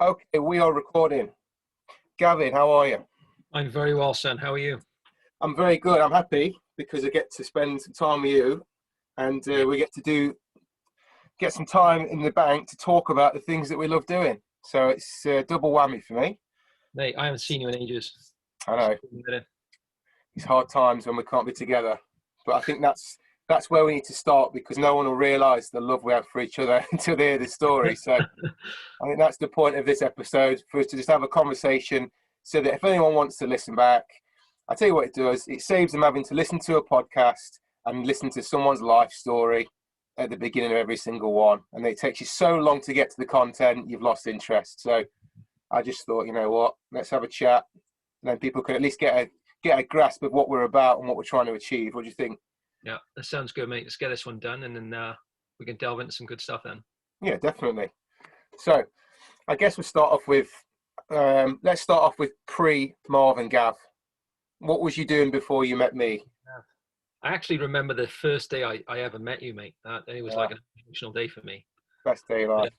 Okay, we are recording. Gavin, how are you? I'm very well, son. How are you? I'm very good. I'm happy because I get to spend some time with you, and we get to get some time in the bank to talk about the things that we love doing. So it's a double whammy for me. Mate, I haven't seen you in ages. I know. It's hard times when we can't be together, but I think that's where we need to start, because no one will realise the love we have for each other until they hear the story. So I think that's the point of this episode, for us to just have a conversation, so that if anyone wants to listen back, I tell you what it does, it saves them having to listen to a podcast and listen to someone's life story at the beginning of every single one. And it takes you so long to get to the content, you've lost interest. So I just thought, you know what, let's have a chat, and then people can at least get a grasp of what we're about and what we're trying to achieve. What do you think? Yeah, that sounds good, mate. Let's get this one done, and then we can delve into some good stuff then. Yeah, definitely. So I guess we'll start off with, let's start off with pre-Marv and Gav. What was you doing before you met me? I actually remember the first day I ever met you, mate. It was like an emotional day for me. Best day of life.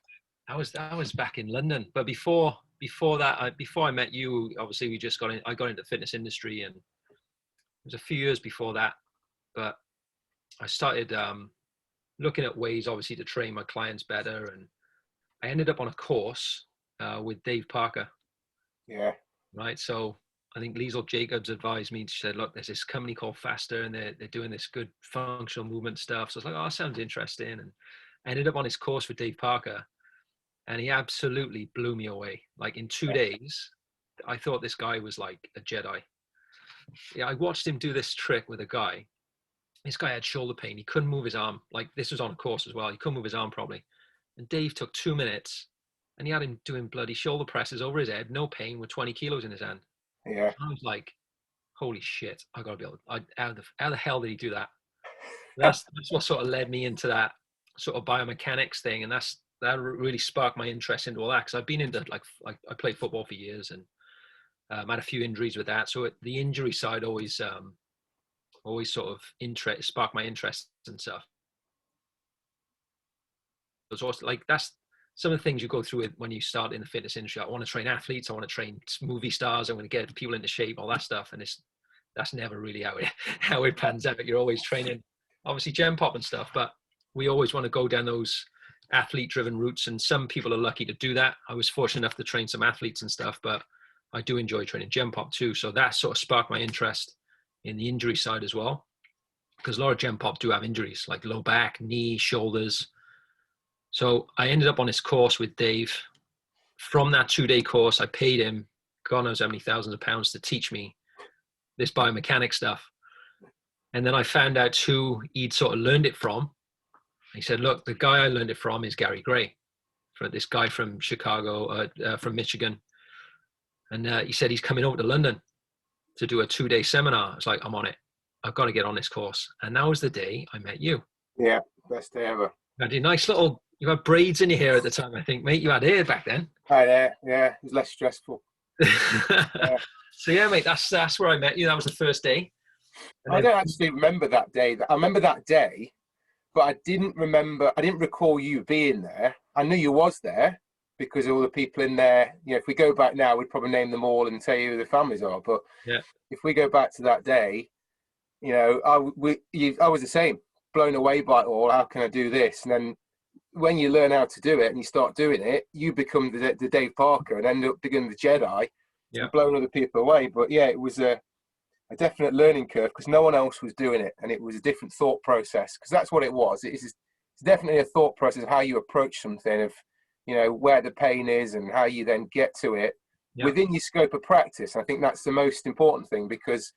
I was back in London, but before that, before I met you, obviously I got into the fitness industry, and it was a few years before that. But I started looking at ways, obviously, to train my clients better, and I ended up on a course with Dave Parker. Yeah. Right. So I think Liesl Jacobs advised me. She said, "Look, there's this company called Faster, and they're doing this good functional movement stuff." So I was like, "Oh, that sounds interesting," and I ended up on his course with Dave Parker. And he absolutely blew me away. Like in 2 days, I thought this guy was like a Jedi. Yeah, I watched him do this trick with a guy. This guy had shoulder pain. He couldn't move his arm. Like, this was on a course as well. He couldn't move his arm properly. And Dave took 2 minutes, and he had him doing bloody shoulder presses over his head, no pain, with 20 kilos in his hand. Yeah. I was like, holy shit, I gotta be able to, how the hell did he do that? That's what sort of led me into that sort of biomechanics thing. And that really sparked my interest into all that, because I've been into like I played football for years, and had a few injuries with that. So the injury side always sort of sparked my interest and stuff. It was also like, that's some of the things you go through when you start in the fitness industry. I want to train athletes, I want to train movie stars, I want to get people into shape, all that stuff. And that's never really how it pans out. You're always training, obviously, gem pop and stuff, but we always want to go down those athlete driven routes, and some people are lucky to do that. I was fortunate enough to train some athletes and stuff, but I do enjoy training gem pop too. So that sort of sparked my interest in the injury side as well, because a lot of gem pop do have injuries like low back, knee, shoulders. So I ended up on this course with Dave. From that 2-day course, I paid him God knows how many thousands of pounds to teach me this biomechanics stuff. And then I found out who he'd sort of learned it from. He said, "Look, the guy I learned it from is Gary Gray, for this guy from Chicago, from Michigan." And he said he's coming over to London to do a 2-day seminar. I was like, I'm on it. I've got to get on this course. And that was the day I met you. Yeah, best day ever. You had a nice little, you had braids in your hair at the time, I think, mate. You had hair back then. Hi there. Yeah, it was less stressful. So yeah, mate, that's where I met you. That was the first day. I don't actually remember that day. I remember that day, but I didn't recall you being there. I knew you was there because all the people in there, you know, if we go back now, we'd probably name them all and tell you who the families are. But yeah, if we go back to that day, you know, I was the same, blown away by it all. How can I do this? And then when you learn how to do it and you start doing it, you become the Dave Parker and end up becoming the Jedi, and blowing other people away. But yeah, it was a definite learning curve because no one else was doing it, and it was a different thought process, because that's what it was. It's definitely a thought process of how you approach something, of, you know, where the pain is and how you then get to it within your scope of practice. I think that's the most important thing, because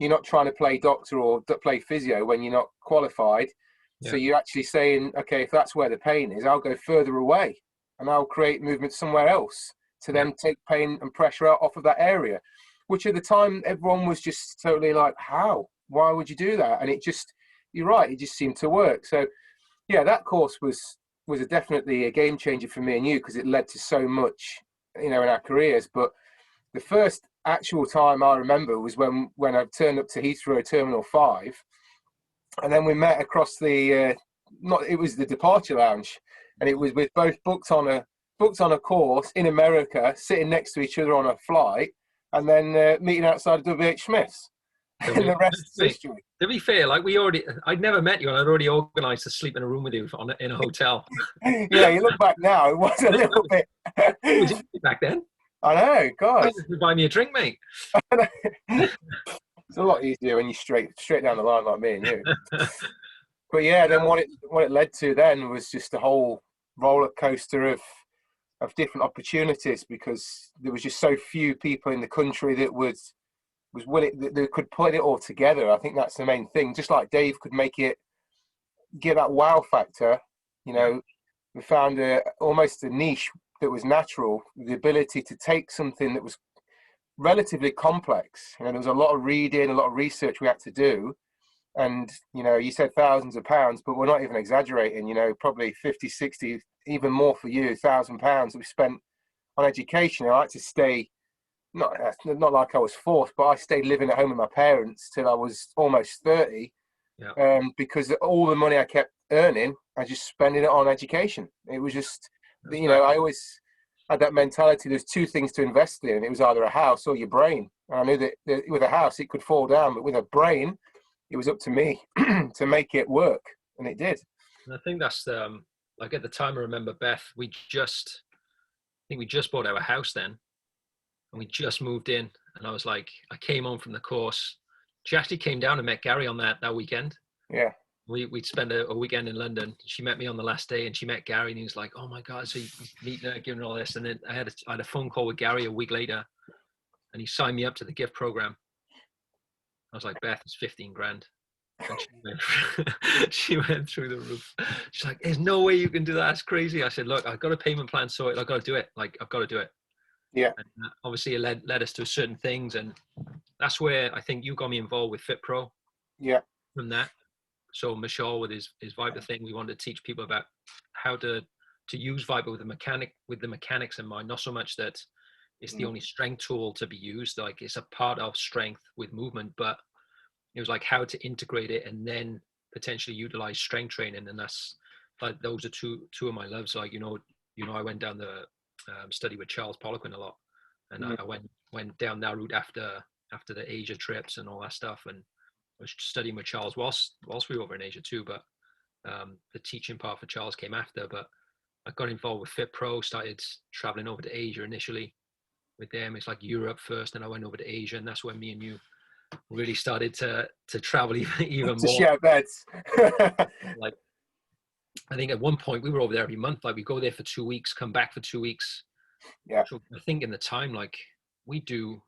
you're not trying to play doctor or play physio when you're not qualified. So you're actually saying, okay, if that's where the pain is, I'll go further away and I'll create movement somewhere else to then take pain and pressure out off of that area, which at the time everyone was just totally like, how? Why would you do that? And it just, you're right, it just seemed to work. So yeah, that course was definitely a game changer for me and you, because it led to so much, you know, in our careers. But the first actual time I remember was when I turned up to Heathrow Terminal 5, and then we met across it was the departure lounge, and it was, we'd both booked on booked on a course in America, sitting next to each other on a flight, and then meeting outside of WH Smith's. And the rest is history. To be fair, like I'd never met you, and I'd already organised to sleep in a room with you in a hotel. Yeah, you look back now, it was a little bit. Was it back then? I know, God. You buy me a drink, mate. It's a lot easier when you're straight down the line like me and you. But yeah, then what it led to then was just a whole roller coaster of different opportunities, because there was just so few people in the country that was willing, that could put it all together. I think that's the main thing. Just like Dave could get that wow factor, you know, we found almost a niche that was natural, the ability to take something that was relatively complex. You know, there was a lot of reading, a lot of research we had to do. And, you know, you said thousands of pounds, but we're not even exaggerating, you know, probably 50, 60, even more for you, £1,000 that we spent on education. I had to stay, not like I was forced, but I stayed living at home with my parents till I was almost 30, because all the money I kept earning, I just spending it on education. It was just, you know, I always had that mentality. There's two things to invest in. It was either a house or your brain. And I knew that with a house, it could fall down, but with a brain, it was up to me to make it work, and it did. And I think that's like at the time, I remember Beth, I think we just bought our house then, and we just moved in, and I was like, I came home from the course. She actually came down and met Gary on that weekend. Yeah. We'd spend a weekend in London. She met me on the last day, and she met Gary, and he was like, oh my God, so you meeting her, giving her all this. And then I had a phone call with Gary a week later, and he signed me up to the gift program. I was like, Beth, it's 15 grand. And she went through the roof. She's like, there's no way you can do that. That's crazy. I said, look, I've got a payment plan sorted. I've got to do it. Like, I've got to do it. Yeah. And obviously it led us to certain things. And that's where I think you got me involved with FitPro. Yeah. From that. So Michelle with his Viper thing, we wanted to teach people about how to use Viper with the mechanics in mind. Not so much that it's the only strength tool to be used. Like, it's a part of strength with movement, but it was like how to integrate it and then potentially utilize strength training. And that's like, those are two of my loves. Like, you know, I went down the study with Charles Poliquin a lot, and I went down that route after the Asia trips and all that stuff. And I was studying with Charles whilst we were over in Asia too, but the teaching part for Charles came after. But I got involved with FitPro, started traveling over to Asia initially with them. It's like Europe first, and I went over to Asia, and that's when me and you really started to travel even more. To share beds. Like, I think at one point we were over there every month. Like, we go there for 2 weeks, come back for 2 weeks. Yeah. So I think in the time, like, we do,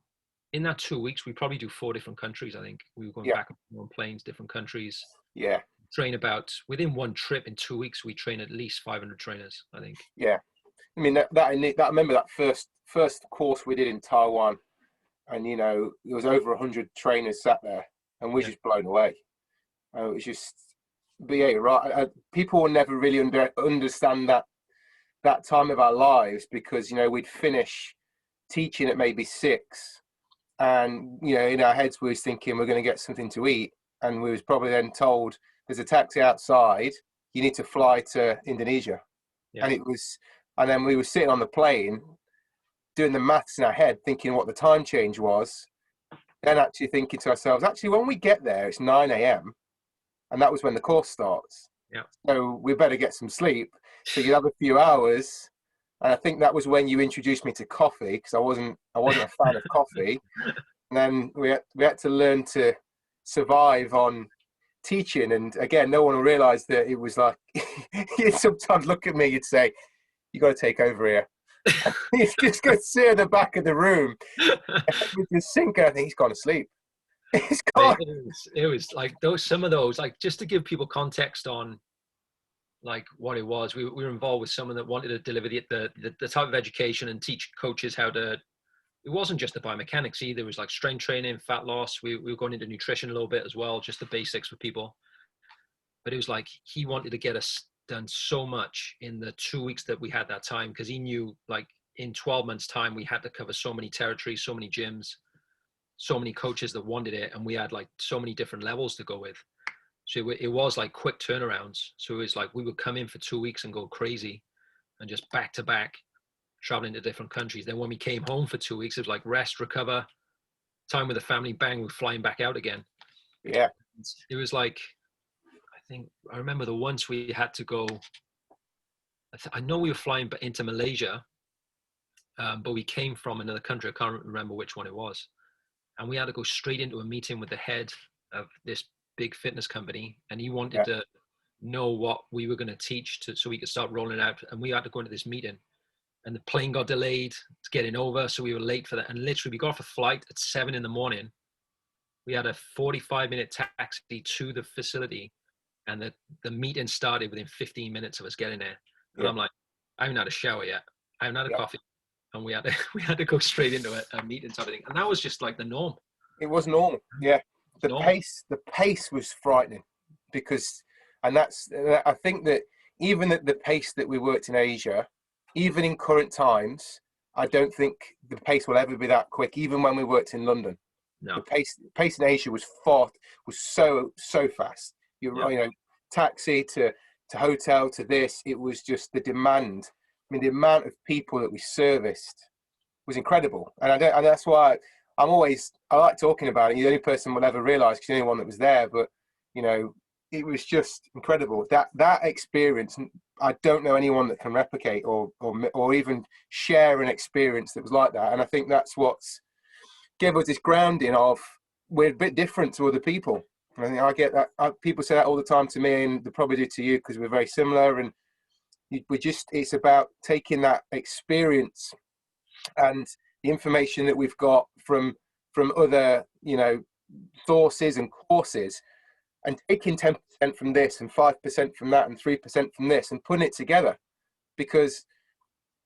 in that 2 weeks, we probably do 4 different countries. I think we were going back on planes, different countries. Yeah. Train about, within one trip in 2 weeks, we train at least 500 trainers, I think. Yeah. I mean, I remember that first course we did in Taiwan, and, you know, there was over 100 trainers sat there, and we just blown away. It was just, but yeah, you're right. People will never really understand that time of our lives, because, you know, we'd finish teaching at maybe 6, and, you know, in our heads we was thinking we're going to get something to eat, and we was probably then told there's a taxi outside, you need to fly to Indonesia. And then we were sitting on the plane doing the maths in our head, thinking what the time change was, then actually thinking to ourselves, actually, when we get there, it's 9 a.m. and that was when the course starts. Yeah. So we better get some sleep. So you have a few hours. And I think that was when you introduced me to coffee, because I wasn't a fan of coffee. And then we had to learn to survive on teaching. And again, no one will realize that it was like, you'd sometimes look at me, you'd say, you got to take over here. He's just going to sit at the back of the room with the sinker. I think he's gone to sleep. He's gone. It was like some of those, like, just to give people context on like what it was. We were involved with someone that wanted to deliver the type of education and teach coaches how to. It wasn't just the biomechanics either. It was like strength training, fat loss. We were going into nutrition a little bit as well, just the basics for people. But it was like he wanted to get us done so much in the 2 weeks that we had that time, because he knew, like, in 12 months time we had to cover so many territories, so many gyms, so many coaches that wanted it, and we had like so many different levels to go with. So it was like quick turnarounds. So it was like we would come in for 2 weeks and go crazy and just back to back. traveling to different countries. Then when we came home for 2 weeks, it was like rest, recover, time with the family, bang, we're flying back out again. Yeah. It was like, I remember the once we had to go, I know we were flying into Malaysia, but we came from another country. I can't remember which one it was. And we had to go straight into a meeting with the head of this big fitness company. And he wanted to know what we were going to teach so we could start rolling out. And we had to go into this meeting. And the plane got delayed to getting over. So we were late for that. And literally we got off a flight at 7 a.m. We had a 45-minute taxi to the facility. And the meeting started within 15 minutes of us getting there. And I'm like, I haven't had a shower yet. I haven't had a coffee. And we had to go straight into a meeting type of thing. And that was just like the norm. It was normal. Yeah. The pace was frightening because, and I think that even at the pace that we worked in Asia, even in current times, I don't think the pace will ever be that quick, even when we worked in London. No. The pace in Asia was so fast. You know, taxi to hotel to this, it was just the demand. I mean, the amount of people that we serviced was incredible. And that's why I like talking about it. You're the only person will ever realize because you're the only one that was there. But, you know, it was just incredible. That experience, I don't know anyone that can replicate or even share an experience that was like that. And I think that's what's gave us this grounding of we're a bit different to other people. I think I get that. People say that all the time to me, and they probably do to you because we're very similar. And it's about taking that experience and the information that we've got from other, you know, sources and courses, and taking 10% from this and 5% from that and 3% from this and putting it together, because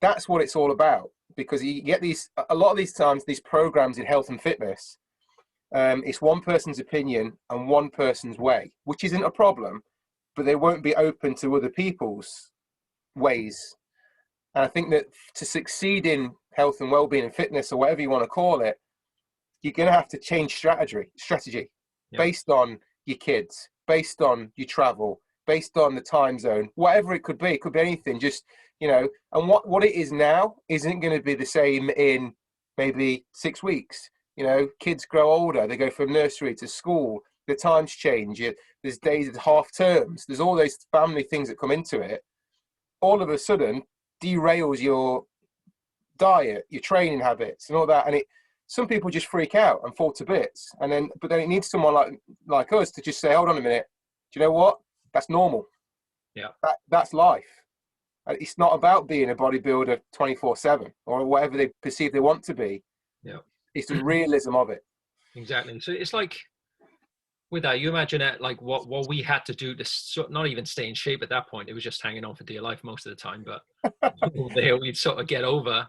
that's what it's all about. Because you get a lot of these times, these programs in health and fitness, it's one person's opinion and one person's way, which isn't a problem, but they won't be open to other people's ways. And I think that to succeed in health and well-being and fitness, or whatever you want to call it, you're going to have to change strategy based on your kids, based on your travel, based on the time zone, whatever it could be. It could be anything, just, you know, and what it is now isn't going to be the same in maybe 6 weeks. You know, kids grow older, they go from nursery to school, the times change, there's days of half terms, there's all those family things that come into it. All of a sudden derails your diet, your training habits and all that. And some people just freak out and fall to bits. But then it needs someone like us to just say, hold on a minute. Do you know what? That's normal. Yeah. That's life. It's not about being a bodybuilder 24/7 or whatever they perceive they want to be. Yeah. It's the realism of it. Exactly. So it's like, with that, you imagine that, like what we had to do to not even stay in shape at that point. It was just hanging on for dear life most of the time. But there we'd sort of get over,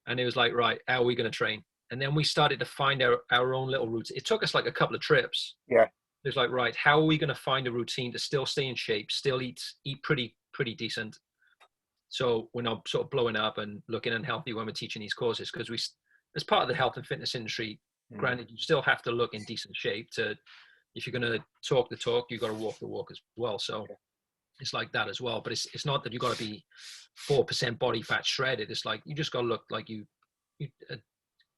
and it was like, right, how are we going to train? And then we started to find our own little routes. It took us like a couple of trips. Yeah. It was like, right, how are we going to find a routine to still stay in shape, still eat pretty decent, so we're not sort of blowing up and looking unhealthy when we're teaching these courses? Because as part of the health and fitness industry, granted, you still have to look in decent shape if you're going to talk the talk, you've got to walk the walk as well. So it's like that as well. But it's not that you've got to be 4% body fat shredded. It's like you just got to look like you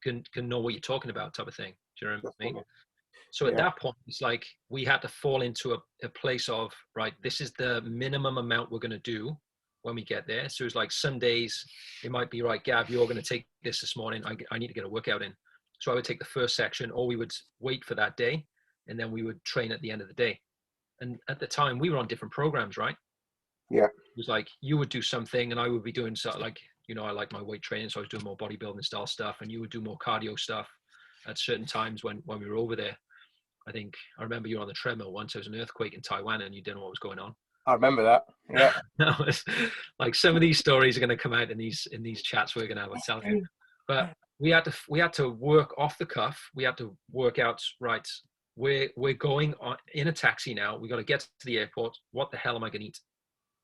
can know what you're talking about, type of thing. Do you know what I mean? So at that point, it's like we had to fall into a place of, right, this is the minimum amount we're going to do when we get there. So it's like some days it might be, right, Gav, you're going to take this morning. I need to get a workout in. So I would take the first section, or we would wait for that day, and then we would train at the end of the day. And at the time, we were on different programs, right? Yeah. It was like you would do something, and I would be doing something like, you know, I like my weight training, so I was doing more bodybuilding style stuff, and you would do more cardio stuff at certain times when we were over there. I think I remember you were on the treadmill once. There was an earthquake in Taiwan, and you didn't know what was going on. I remember that. Yeah. No, it's like some of these stories are going to come out in these chats we're going to have. I'm telling you. But we had to work off the cuff. We had to work out, right, we're going in a taxi now. We got to get to the airport. What the hell am I going to eat?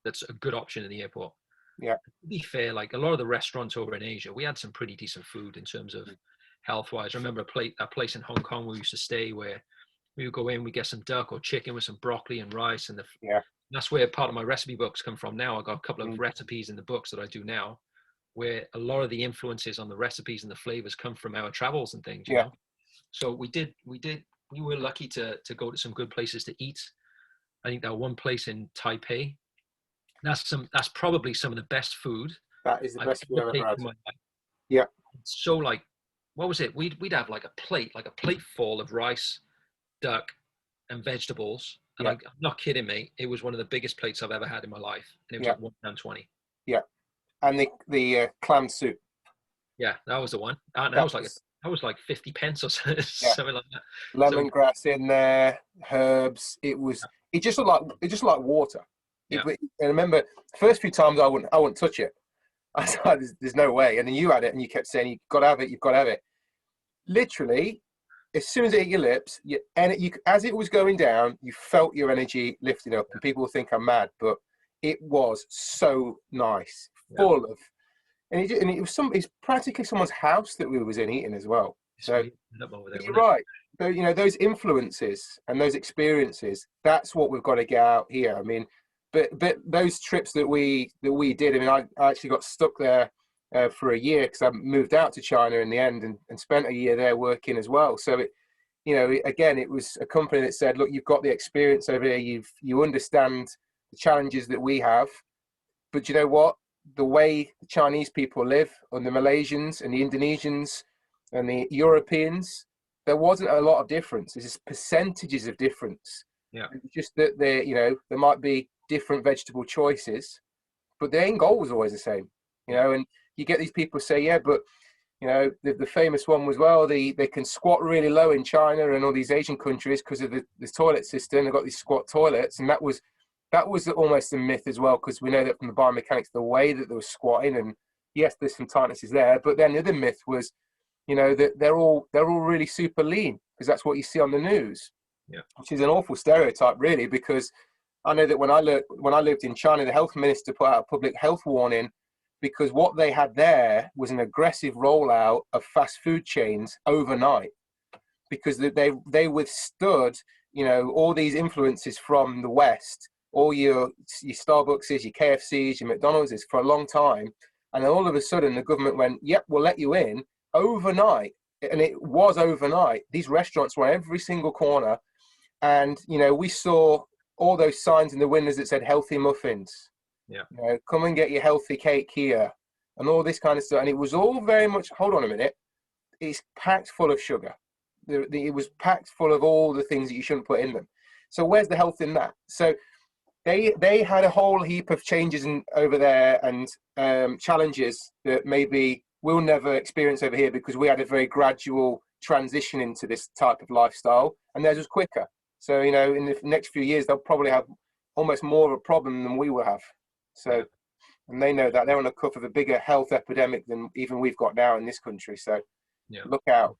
That's a good option in the airport. Yeah. To be fair, like a lot of the restaurants over in Asia, we had some pretty decent food in terms of health-wise. I remember a place in Hong Kong where we used to stay, where we would go in, we get some duck or chicken with some broccoli and rice, and that's where part of my recipe books come from now. I got a couple of recipes in the books that I do now, where a lot of the influences on the recipes and the flavors come from our travels and things, you Yeah. know. So we were lucky to go to some good places to eat. I think that one place in Taipei, that's probably some of the best food That is the I've best food ever I've ever tasted had. in my life. Yeah. So like, what was it? We'd have like a plate full of rice, duck, and vegetables. And Yeah. I'm not kidding me. It was one of the biggest plates I've ever had in my life, and it was Yeah. like £1.20. Yeah. And the clam soup. Yeah, that was the one. And That was, that was like 50 pence or yeah, something like that. So lemongrass in there, herbs. It just looked like water. yeah, And I remember the first few times I wouldn't touch it. I was like, there's no way. And then you had it and you kept saying, you've got to have it, you've got to have it. Literally, as soon as it hit your lips, as it was going down, you felt your energy lifting up. And people think I'm mad, but it was so nice, full of, and it's practically someone's house that we was in eating as well. So you're right. So, you know, those influences and those experiences, that's what we've got to get out here. I mean, but those trips that we did, I mean, I actually got stuck there for a year because I moved out to China in the end and spent a year there working as well. So it was a company that said, look, you've got the experience over here, you understand the challenges that we have, but you know what? The way the Chinese people live, and the Malaysians and the Indonesians and the Europeans, there wasn't a lot of difference. There's just percentages of difference. Yeah. It's just that there might be different vegetable choices, but the end goal was always the same. You know, and you get these people say, yeah, but you know, the famous one was, well, they can squat really low in China and all these Asian countries because of the toilet system. They've got these squat toilets, and that was almost a myth as well, because we know that from the biomechanics, the way that they were squatting, and yes, there's some tightnesses there, but then the other myth was, you know, that they're all really super lean because that's what you see on the news, which is an awful stereotype, really, because I know that when I lived in China, the health minister put out a public health warning because what they had there was an aggressive rollout of fast food chains overnight, because they withstood, you know, all these influences from the West, all your Starbuckses, your KFCs, your McDonald's for a long time. And then all of a sudden the government went, yep, we'll let you in overnight. And it was overnight. These restaurants were every single corner. And, you know, we saw all those signs in the windows that said healthy muffins. Yeah. You know, come and get your healthy cake here and all this kind of stuff. And it was all very much, hold on a minute, it's packed full of sugar. It was packed full of all the things that you shouldn't put in them. So where's the health in that? So they had a whole heap of changes over there and challenges that maybe we'll never experience over here, because we had a very gradual transition into this type of lifestyle, and theirs was quicker. So, you know, in the next few years, they'll probably have almost more of a problem than we will have. So, and they know that they're on the cuff of a bigger health epidemic than even we've got now in this country. So look out.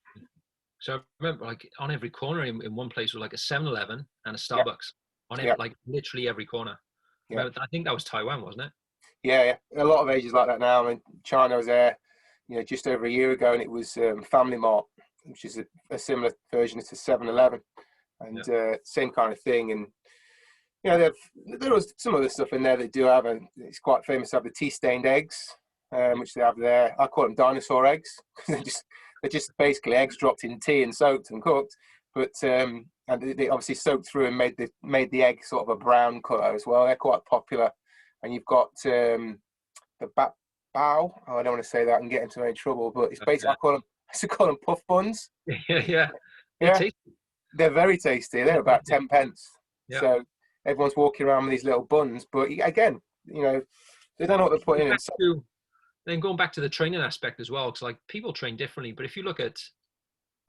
So I remember, like, on every corner in one place was like a 7-Eleven and a Starbucks on every, like literally every corner. I think that was Taiwan, wasn't it? Yeah, a lot of Asia's like that now. I mean, China was there, you know, just over a year ago, and it was Family Mart, which is a similar version to 7-Eleven, and same kind of thing. And you know, there was some other stuff in there they do have, and it's quite famous to have the tea-stained eggs, which they have there. I call them dinosaur eggs because they're just basically eggs dropped in tea and soaked and cooked, but and they obviously soaked through and made the egg sort of a brown colour as well. They're quite popular. And you've got the bao. Oh, I don't want to say that and get into any trouble, but it's basically I call them puff buns. Yeah. They're very tasty. They're about 10 pence. Yeah. So everyone's walking around with these little buns, but again, you know, they don't know what they're putting in. Then going back to the training aspect as well, because like people train differently. But if you look at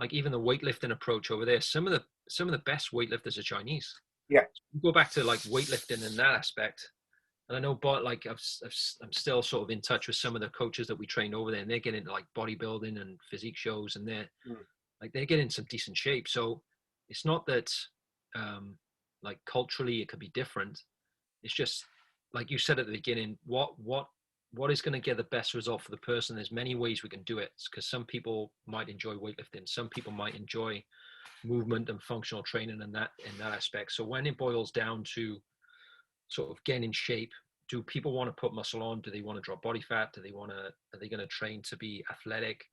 like even the weightlifting approach over there, some of the best weightlifters are Chinese. Yeah. You go back to like weightlifting in that aspect. And I know, but like I'm still sort of in touch with some of the coaches that we train over there, and they're getting into like bodybuilding and physique shows, and they're getting some decent shape. So it's not that like culturally it could be different. It's just like you said at the beginning, what is going to get the best result for the person? There's many ways we can do it, because some people might enjoy weightlifting, some people might enjoy movement and functional training in that aspect. So when it boils down to sort of getting in shape, do people want to put muscle on? Do they want to drop body fat? Are they going to train to be athletic?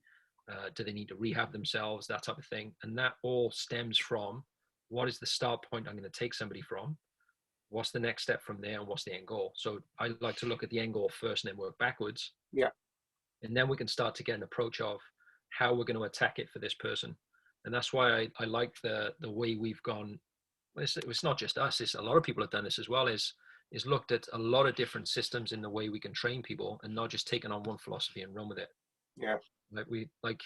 Do they need to rehab themselves? That type of thing. And that all stems from, what is the start point I'm going to take somebody from? What's the next step from there? And what's the end goal? So I like to look at the end goal first and then work backwards. Yeah. And then we can start to get an approach of how we're going to attack it for this person. And that's why I like the way we've gone. It's not just us. It's a lot of people have done this as well, is looked at a lot of different systems in the way we can train people, and not just taking on one philosophy and run with it. Yeah. Like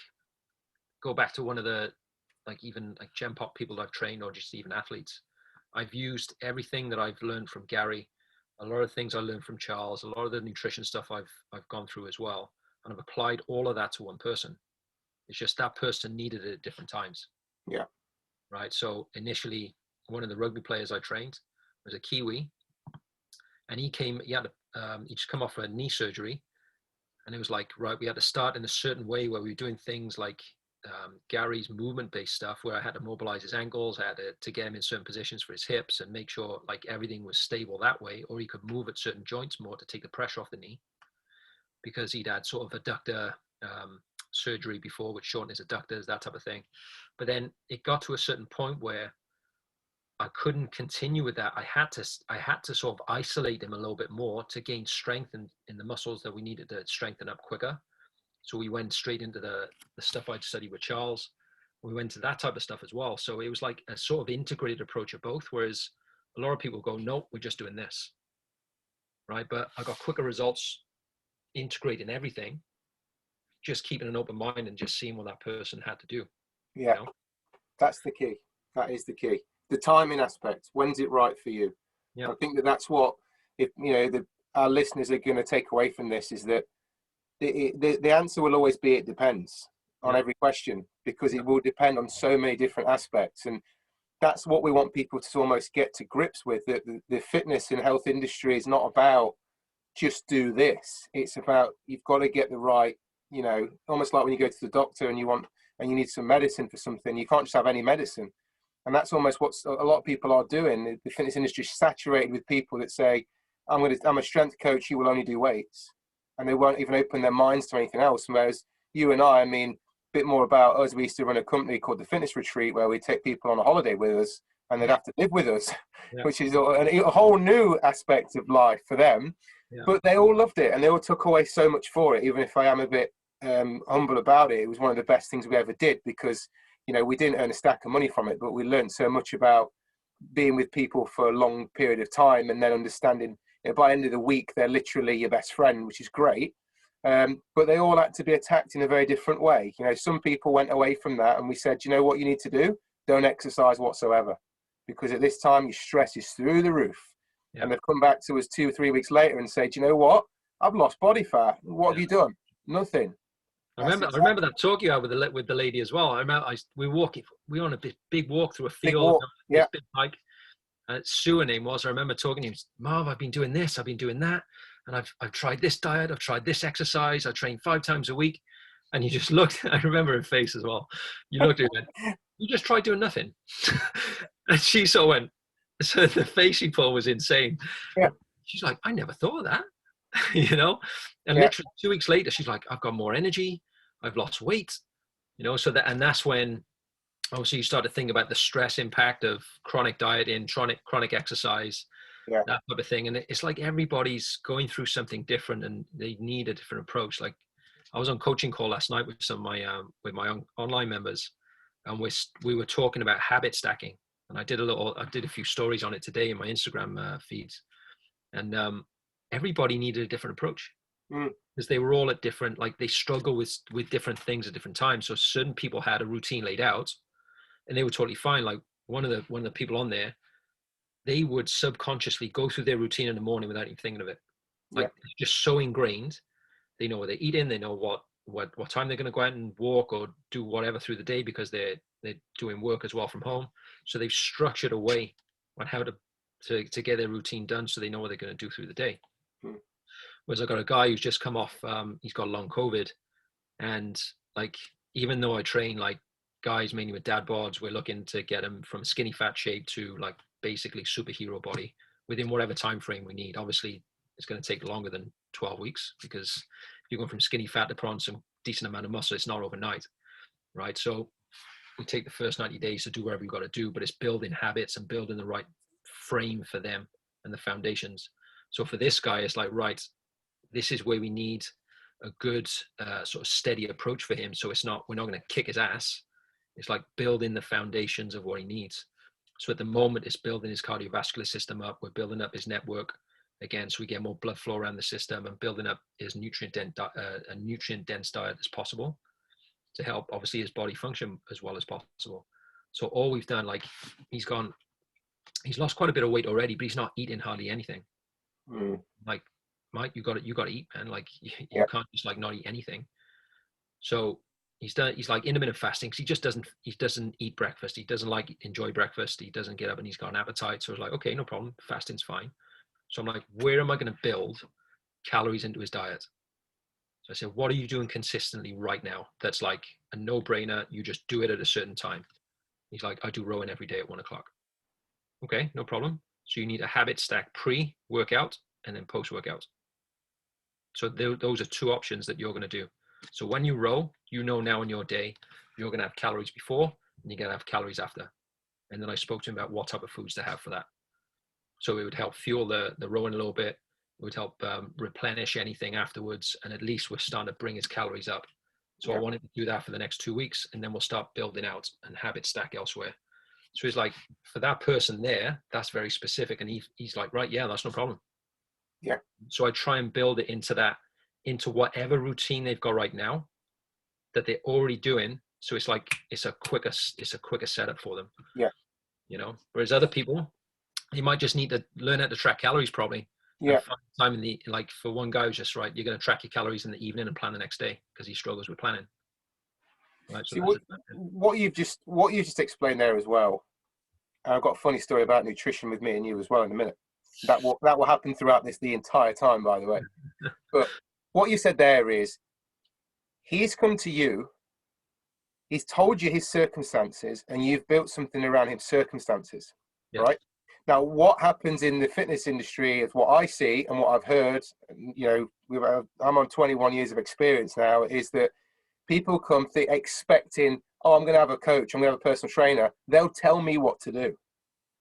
go back to one of the, even Gen Pop people I've trained, or just even athletes. I've used everything that I've learned from Gary, a lot of things I learned from Charles, a lot of the nutrition stuff I've gone through as well. And I've applied all of that to one person. It's just that person needed it at different times. Yeah. Right. So initially, one of the rugby players I trained was a Kiwi, and he just come off a knee surgery, and it was like, right, we had to start in a certain way where we were doing things like Gary's movement-based stuff, where I had to mobilize his ankles, I had to get him in certain positions for his hips and make sure like everything was stable that way, or he could move at certain joints more to take the pressure off the knee, because he'd had sort of adductor surgery before, which shortened his adductors, that type of thing. But then it got to a certain point where I couldn't continue with that. I had to sort of isolate him a little bit more to gain strength in the muscles that we needed to strengthen up quicker. So we went straight into the stuff I'd studied with Charles. We went to that type of stuff as well. So it was like a sort of integrated approach of both, whereas a lot of people go, no, we're just doing this, right? But I got quicker results integrating everything, just keeping an open mind and just seeing what that person had to do. Yeah, you know? That's the key. That is the key. The timing aspect. When's it right for you? Yeah. I think that's what, if our listeners are going to take away from this, is that the answer will always be it depends on every question, because it will depend on so many different aspects. And that's what we want people to almost get to grips with, that the fitness and health industry is not about just do this. It's about, you've got to get the right, almost like when you go to the doctor and you need some medicine for something, you can't just have any medicine. And that's almost what a lot of people are doing. The fitness industry is saturated with people that say, I'm a strength coach, you will only do weights. And they won't even open their minds to anything else. Whereas you and I mean, a bit more about us. We used to run a company called the Fitness Retreat, where we take people on a holiday with us, and they'd have to live with us, which is a whole new aspect of life for them. Yeah. But they all loved it, and they all took away so much for it. Even if I am a bit humble about it, it was one of the best things we ever did, because we didn't earn a stack of money from it, but we learned so much about being with people for a long period of time, and then understanding by the end of the week they're literally your best friend, which is great. But they all had to be attacked in a very different way. Some people went away from that, and we said, what you need to do? Don't exercise whatsoever, because at this time your stress is through the roof. Yeah. And they've come back to us 2 or 3 weeks later and say, do you know what? I've lost body fat. What have you done? Nothing. I remember that talk you had with the lady as well. I remember we were on a big walk through a field. Yeah. Big hike. Sue, her name was. I remember talking to him. Marv, I've been doing this. I've been doing that, and I've tried this diet. I've tried this exercise. I train 5 times a week. And you just looked. I remember her face as well. You looked at her and went, you just tried doing nothing. And she sort of went. So the face she pulled was insane. Yeah. She's like, I never thought of that. And literally 2 weeks later, she's like, I've got more energy. I've lost weight. So that's when obviously you start to think about the stress impact of chronic dieting, chronic exercise, that type of thing. And it's like everybody's going through something different, and they need a different approach. Like I was on coaching call last night with some of my online members, and we were talking about habit stacking. And I did a few stories on it today in my Instagram feeds. And everybody needed a different approach, because they were all at different, they struggle with different things at different times. So certain people had a routine laid out, and they were totally fine. Like one of the people on there, they would subconsciously go through their routine in the morning without even thinking of it. It's just so ingrained. They know what they're eating. They know what time they're going to go out and walk or do whatever through the day, because they're doing work as well from home. So they've structured a way on how to get their routine done, so they know what they're going to do through the day. Whereas I got a guy who's just come off, he's got long COVID, and even though I train guys mainly with dad bods, we're looking to get them from skinny fat shape to basically superhero body within whatever time frame we need. Obviously it's going to take longer than 12 weeks, because if you're going from skinny fat to put on some decent amount of muscle, it's not overnight, right? So we take the first 90 days to do whatever you've got to do, but it's building habits and building the right frame for them and the foundations. So for this guy, it's like, right, this is where we need a good sort of steady approach for him. So it's not, we're not going to kick his ass. It's like building the foundations of what he needs. So at the moment, it's building his cardiovascular system up. We're building up his network again, so we get more blood flow around the system, and building up his nutrient dense diet as possible to help obviously his body function as well as possible. So all we've done, like he's lost quite a bit of weight already, but he's not eating hardly anything. Like, Mike, you got to eat, man. Like you can't just like not eat anything. So he's like intermittent fasting, because he doesn't eat breakfast. He doesn't like enjoy breakfast. He doesn't get up and he's got an appetite. So it's like, okay, no problem. Fasting's fine. So I'm like, where am I going to build calories into his diet? So I said, what are you doing consistently right now? That's like a no-brainer. You just do it at a certain time. He's like, I do rowing every day at 1 o'clock. Okay, no problem. So you need a habit stack pre-workout and then post-workout. So those are two options that you're going to do. So when you row, you know now in your day, you're going to have calories before and you're going to have calories after. And then I spoke to him about what type of foods to have for that. So it would help fuel the rowing a little bit. It would help replenish anything afterwards. And at least we're starting to bring his calories up. So I wanted to do that for the next 2 weeks, and then we'll start building out and habit stack elsewhere. So he's like, for that person there, that's very specific. And he's like, right, yeah, that's no problem. Yeah. So I try and build it into whatever routine they've got right now that they're already doing. So it's like, it's a quicker setup for them. Yeah. You know, whereas other people, you might just need to learn how to track calories probably. Yeah. Time in the, like for one guy who's just right, you're going to track your calories in the evening and plan the next day because he struggles with planning. Right. So see, what you've just explained there as well. And I've got a funny story about nutrition with me and you as well in a minute. That will happen throughout the entire time, by the way. But what you said there is, he's come to you, he's told you his circumstances, and you've built something around his circumstances, right? Now, what happens in the fitness industry is what I see and what I've heard, you know, I'm on 21 years of experience now, is that people come expecting, oh, I'm going to have a coach, I'm going to have a personal trainer. They'll tell me what to do.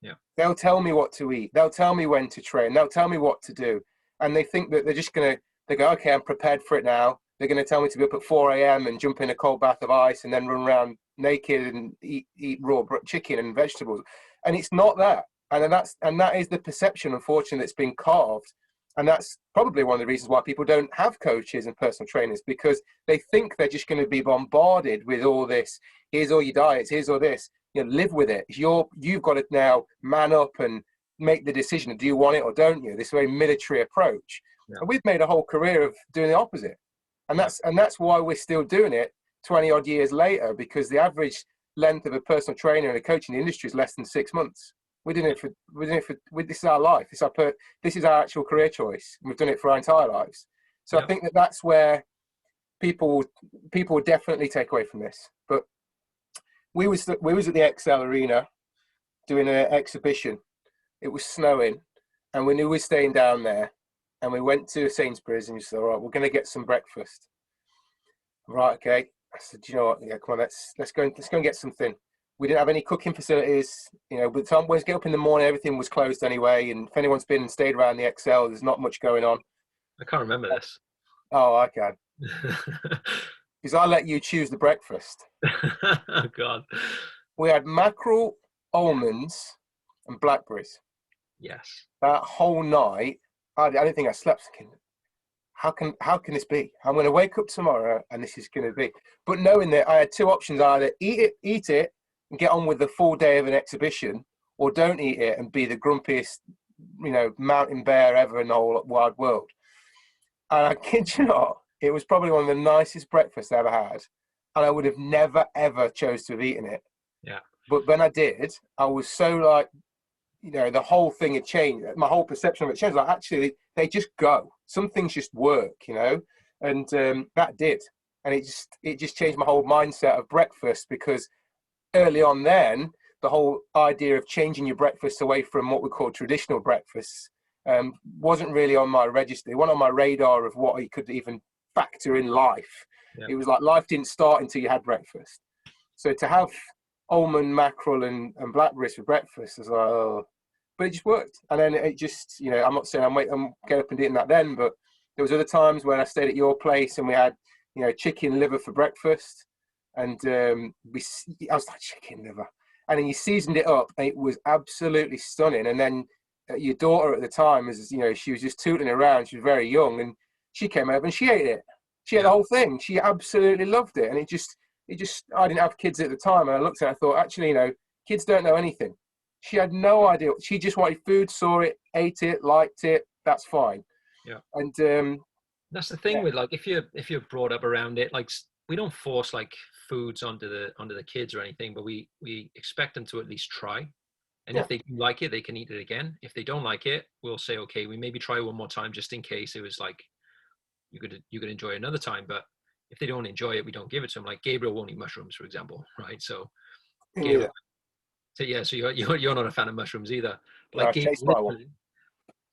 Yeah. They'll tell me what to eat. They'll tell me when to train. They'll tell me what to do. And they think that they go, okay, I'm prepared for it now. They're going to tell me to be up at 4 a.m. and jump in a cold bath of ice and then run around naked and eat raw chicken and vegetables. And it's not that. And that is the perception, unfortunately, that's been carved. And that's probably one of the reasons why people don't have coaches and personal trainers, because they think they're just going to be bombarded with all this. Here's all your diets. Here's all this. You know, live with it. You've got to now man up and make the decision. Do you want it or don't you? This very military approach. Yeah. And we've made a whole career of doing the opposite. And that's why we're still doing it 20 odd years later, because the average length of a personal trainer and a coach in the industry is less than 6 months. We're doing it for this is our life. This is our actual career choice. We've done it for our entire lives. So I think that's where people will definitely take away from this. But we was at the XL Arena doing an exhibition. It was snowing, and we knew we were staying down there. And we went to Sainsbury's, and we said, all right, we're going to get some breakfast. Right, okay. I said, you know what? Yeah, come on, let's go and get something. We didn't have any cooking facilities. You know, by the time we get up in the morning, everything was closed anyway. And if anyone's been and stayed around the XL, there's not much going on. I can't remember this. Oh, I can. Because I let you choose the breakfast. Oh, God. We had mackerel, almonds, and blackberries. Yes. That whole night, I don't think I slept. Thinking, how can this be? I'm going to wake up tomorrow and this is going to be. But knowing that I had two options: either eat it and get on with the full day of an exhibition, or don't eat it and be the grumpiest, you know, mountain bear ever in the whole wide world. And I kid you not, it was probably one of the nicest breakfasts I ever had, and I would have never ever chose to have eaten it. Yeah. But when I did, I was so like, you know, the whole thing had changed. My whole perception of it changed. Like, actually, they just go. Some things just work, you know, and that did. And it just changed my whole mindset of breakfast, because early on then, the whole idea of changing your breakfast away from what we call traditional breakfasts wasn't really on my register. It wasn't on my radar of what he could even factor in life. Yeah. It was like life didn't start until you had breakfast. So to have almond, mackerel and blackberries for breakfast is like, oh. But it just worked. And then it just, you know, I'm not saying I'm get up and eating that then, but there was other times when I stayed at your place and we had, you know, chicken liver for breakfast. And I was like, chicken liver. And then you seasoned it up and it was absolutely stunning. And then your daughter at the time, as you know, she was just tooting around. She was very young and she came over and she ate it. She ate the whole thing. She absolutely loved it. And it just, I didn't have kids at the time. And I looked at it, I thought, actually, you know, kids don't know anything. She had no idea. She just wanted food, saw it, ate it, liked it. That's fine. Yeah. And that's the thing with like, if you're brought up around it, like we don't force like foods onto the kids or anything, but we expect them to at least try. And if they like it, they can eat it again. If they don't like it, we'll say, okay, we maybe try one more time just in case it was like you could enjoy another time. But if they don't enjoy it, we don't give it to them. Like Gabriel won't eat mushrooms, for example, right? So Gabriel, so you're not a fan of mushrooms either. But like Gabriel,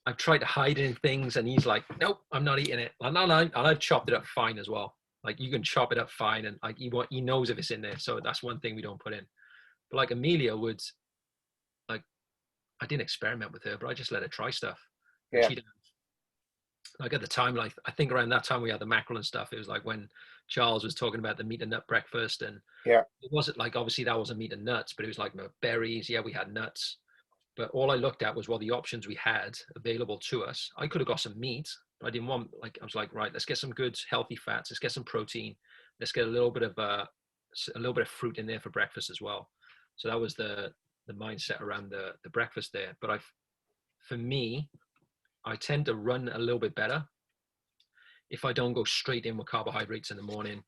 I've tried to hide it in things, and he's like, nope, I'm not eating it. And I've chopped it up fine as well. Like you can chop it up fine, and like he knows if it's in there. So that's one thing we don't put in. But like Amelia would. I didn't experiment with her, but I just let her try stuff. Yeah. She like at the time, like I think around that time we had the mackerel and stuff. It was like when Charles was talking about the meat and nut breakfast, and it wasn't like obviously that wasn't meat and nuts, but it was like berries. Yeah, we had nuts, but all I looked at was what the options we had available to us. I could have got some meat, but I didn't want like I was like, right, let's get some good healthy fats. Let's get some protein. Let's get a little bit of fruit in there for breakfast as well. So that was the mindset around the breakfast there. But for me, I tend to run a little bit better if I don't go straight in with carbohydrates in the morning,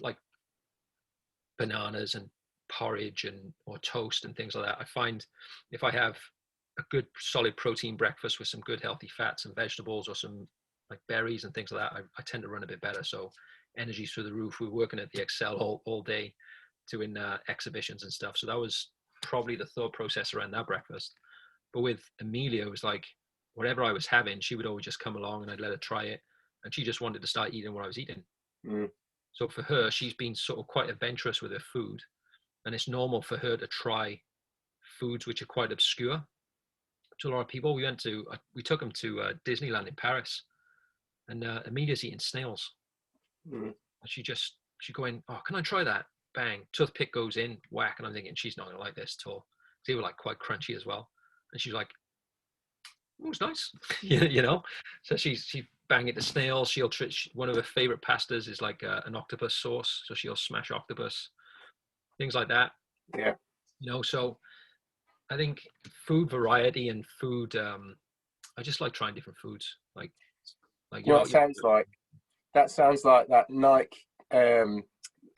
like bananas and porridge or toast and things like that. I find if I have a good solid protein breakfast with some good healthy fats and vegetables or some like berries and things like that, I tend to run a bit better. So energy's through the roof. We're working at the Excel all day doing exhibitions and stuff. So that was probably the thought process around that breakfast. But with Amelia, it was like whatever I was having, she would always just come along and I'd let her try it, and she just wanted to start eating what I was eating. So for her, she's been sort of quite adventurous with her food, and it's normal for her to try foods which are quite obscure to a lot of people. We took them to Disneyland in Paris, and Amelia's eating snails, and she going, oh, can I try that? Bang, toothpick goes in, whack, and I'm thinking she's not gonna like this at all. They were like quite crunchy as well, and she's like, "Oh, it's nice," you know. So she bang into snails. One of her favorite pastas is like an octopus sauce, so she'll smash octopus, things like that. Yeah, you know. So I think food variety and food. I just like trying different foods. Like you know what it sounds like? That sounds like that Nike.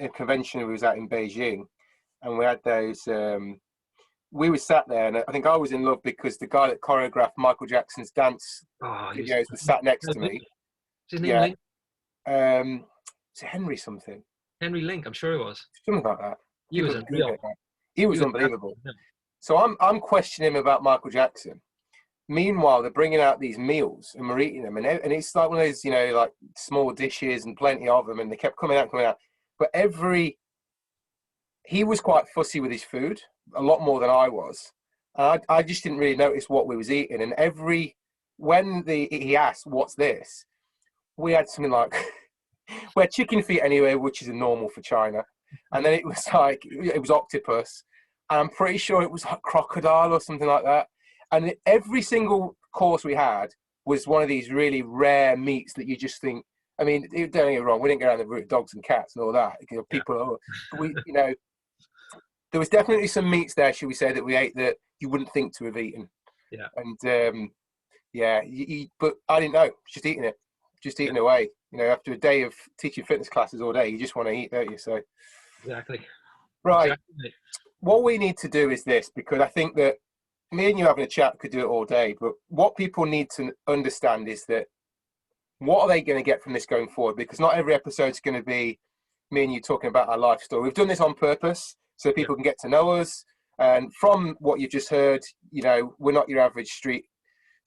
A convention we was at in Beijing, and we had those we were sat there, and I think I was in love because the guy that choreographed Michael Jackson's dance videos was sat next to me. Is his name Link? It's Henry something. Henry Link, I'm sure it was. Something like that. He was unreal. He was unbelievable. So I'm questioning him about Michael Jackson. Meanwhile, they're bringing out these meals and we're eating them, and it's like one of those, you know, like small dishes and plenty of them, and they kept coming out. But he was quite fussy with his food, a lot more than I was. I just didn't really notice what we was eating. And when he asked, "What's this?" we had something like, we had chicken feet anyway, which is a normal for China. And then it was like, it was octopus. And I'm pretty sure it was like crocodile or something like that. And every single course we had was one of these really rare meats that you just think, I mean, don't get me wrong, we didn't go down the route of dogs and cats and all that. You know, people, there was definitely some meats there, should we say, that we ate that you wouldn't think to have eaten. Yeah. And but I didn't know, just eating it, just eating away. You know, after a day of teaching fitness classes all day, you just want to eat, don't you? So. Exactly. Right. Exactly. What we need to do is this, because I think that me and you having a chat could do it all day, but what people need to understand is that what are they going to get from this going forward? Because not every episode is going to be me and you talking about our life story. We've done this on purpose so people can get to know us. And from what you've just heard, you know, we're not your average street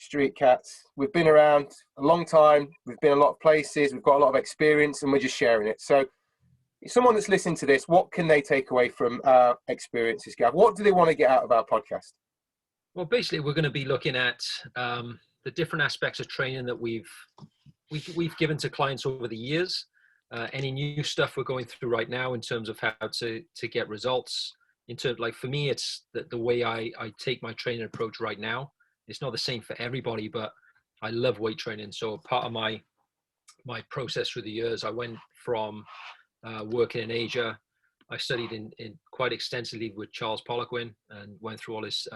Street Cats. We've been around a long time. We've been a lot of places. We've got a lot of experience, and we're just sharing it. So someone that's listening to this, what can they take away from our experiences, Gav? What do they want to get out of our podcast? Well, basically, we're going to be looking at the different aspects of training that we've given to clients over the years. Any new stuff we're going through right now in terms of how to get results. In terms, like for me, it's the way I take my training approach right now. It's not the same for everybody, but I love weight training. So part of my process through the years, I went from working in Asia. I studied in quite extensively with Charles Poliquin and went through all his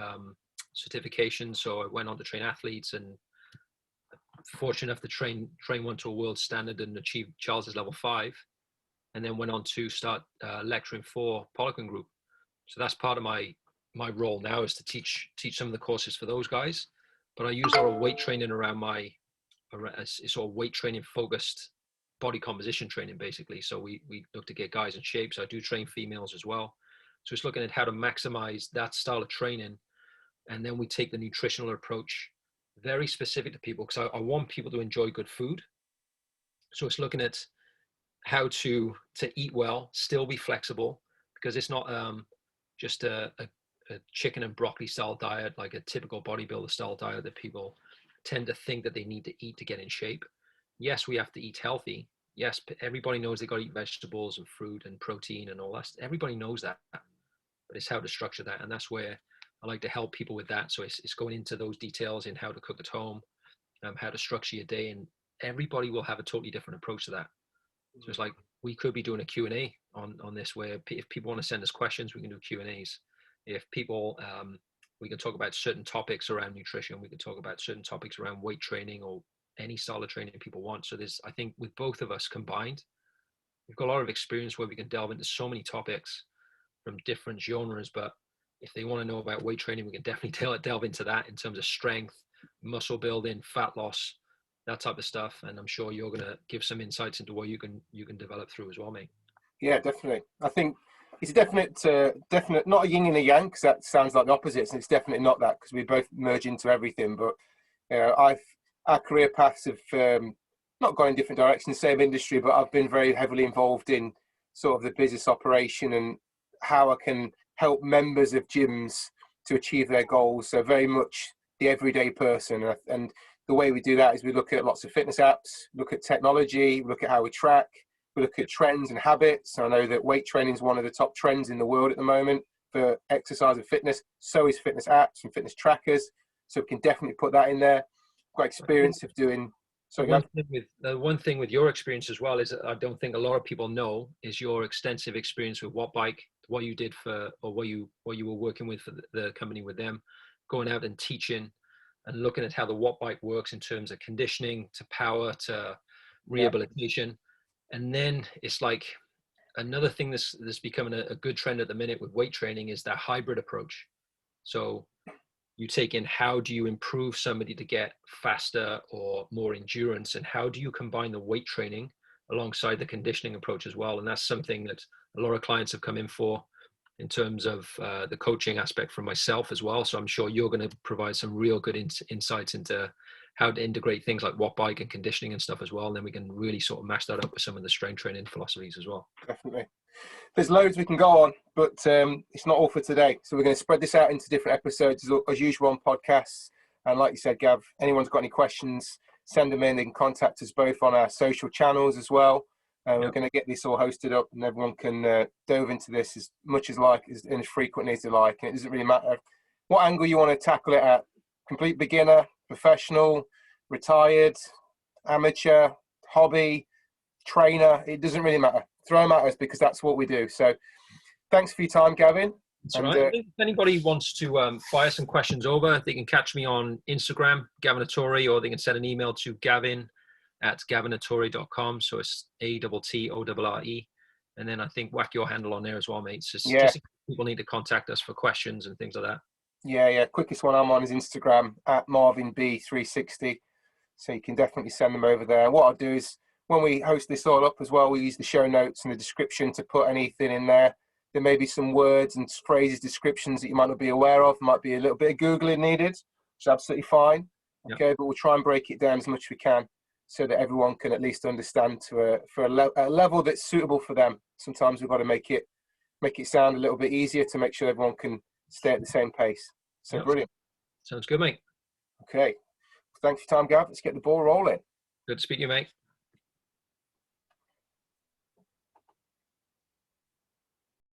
certifications. So I went on to train athletes, and fortunate enough to train one to a world standard and achieve Charles's level 5, and then went on to start lecturing for Poliquin Group. So that's part of my role now, is to teach some of the courses for those guys. But I use a lot of weight training around it's sort of weight training focused body composition training, basically. So we look to get guys in shape. So I do train females as well. So it's looking at how to maximize that style of training. And then we take the nutritional approach, very specific to people, because I want people to enjoy good food. So it's looking at how to eat well, still be flexible, because it's not just a chicken and broccoli style diet, like a typical bodybuilder style diet that people tend to think that they need to eat to get in shape. Yes, we have to eat healthy. Yes, everybody knows they got to eat vegetables and fruit and protein and all that. Everybody knows that, but it's how to structure that. And that's where I like to help people with that. So it's going into those details in how to cook at home, how to structure your day, and everybody will have a totally different approach to that. So it's like, we could be doing a Q&A on this, where if people want to send us questions, we can do Q&As. If people, we can talk about certain topics around nutrition. We can talk about certain topics around weight training or any style of training people want. So I think with both of us combined, we've got a lot of experience where we can delve into so many topics from different genres. But if they want to know about weight training, we can definitely delve into that in terms of strength, muscle building, fat loss, that type of stuff. And I'm sure you're going to give some insights into what you can develop through as well, mate. Yeah, definitely. I think it's a definite, not a yin and a yang, because that sounds like the opposites, and it's definitely not that, because we both merge into everything. But you know, our career paths have not gone in different directions, same industry, but I've been very heavily involved in sort of the business operation and how I can help members of gyms to achieve their goals. So very much the everyday person. And the way we do that is we look at lots of fitness apps, look at technology, look at how we track, we look at trends and habits. I know that weight training is one of the top trends in the world at the moment for exercise and fitness. So is fitness apps and fitness trackers. So we can definitely put that in there. Got experience of doing. So the one thing with your experience as well is that I don't think a lot of people know is your extensive experience with Wattbike, what you did for, or what you were working with for the company with them, going out and teaching and looking at how the Wattbike works in terms of conditioning to power to rehabilitation. And then it's like another thing that's becoming a good trend at the minute with weight training is that hybrid approach. So you take in, how do you improve somebody to get faster or more endurance, and how do you combine the weight training alongside the conditioning approach as well? And that's something that a lot of clients have come in for in terms of the coaching aspect from myself as well. So I'm sure you're going to provide some real good insights into how to integrate things like Wattbike and conditioning and stuff as well. And then we can really sort of mash that up with some of the strength training philosophies as well. Definitely. There's loads we can go on, but it's not all for today. So we're going to spread this out into different episodes as usual on podcasts. And like you said, Gav, anyone's got any questions, send them in. They can contact us both on our social channels as well. We're going to get this all hosted up, and everyone can delve into this as much as and as frequently as they like. And it doesn't really matter what angle you want to tackle it at. Complete beginner, professional, retired, amateur, hobby, trainer. It doesn't really matter. Throw them at us, because that's what we do. So thanks for your time, Gavin. That's right. If anybody wants to fire some questions over, they can catch me on Instagram, Gavin Attore, or they can send an email to gavin@gavinattore.com. So it's ATTORRE. And then I think whack your handle on there as well, mate. Just people need to contact us for questions and things like that. Yeah. Quickest one I'm on is Instagram @MarvinB360. So you can definitely send them over there. What I'll do is, when we host this all up as well, we use the show notes and the description to put anything in there. There may be some words and phrases, descriptions that you might not be aware of. Might be a little bit of Googling needed, which is absolutely fine. Okay, but we'll try and break it down as much as we can so that everyone can at least understand for a level that's suitable for them. Sometimes we've got to make it sound a little bit easier to make sure everyone can stay at the same pace. So brilliant. Sounds good, mate. Okay. Thanks for your time, Gav. Let's get the ball rolling. Good to speak to you, mate.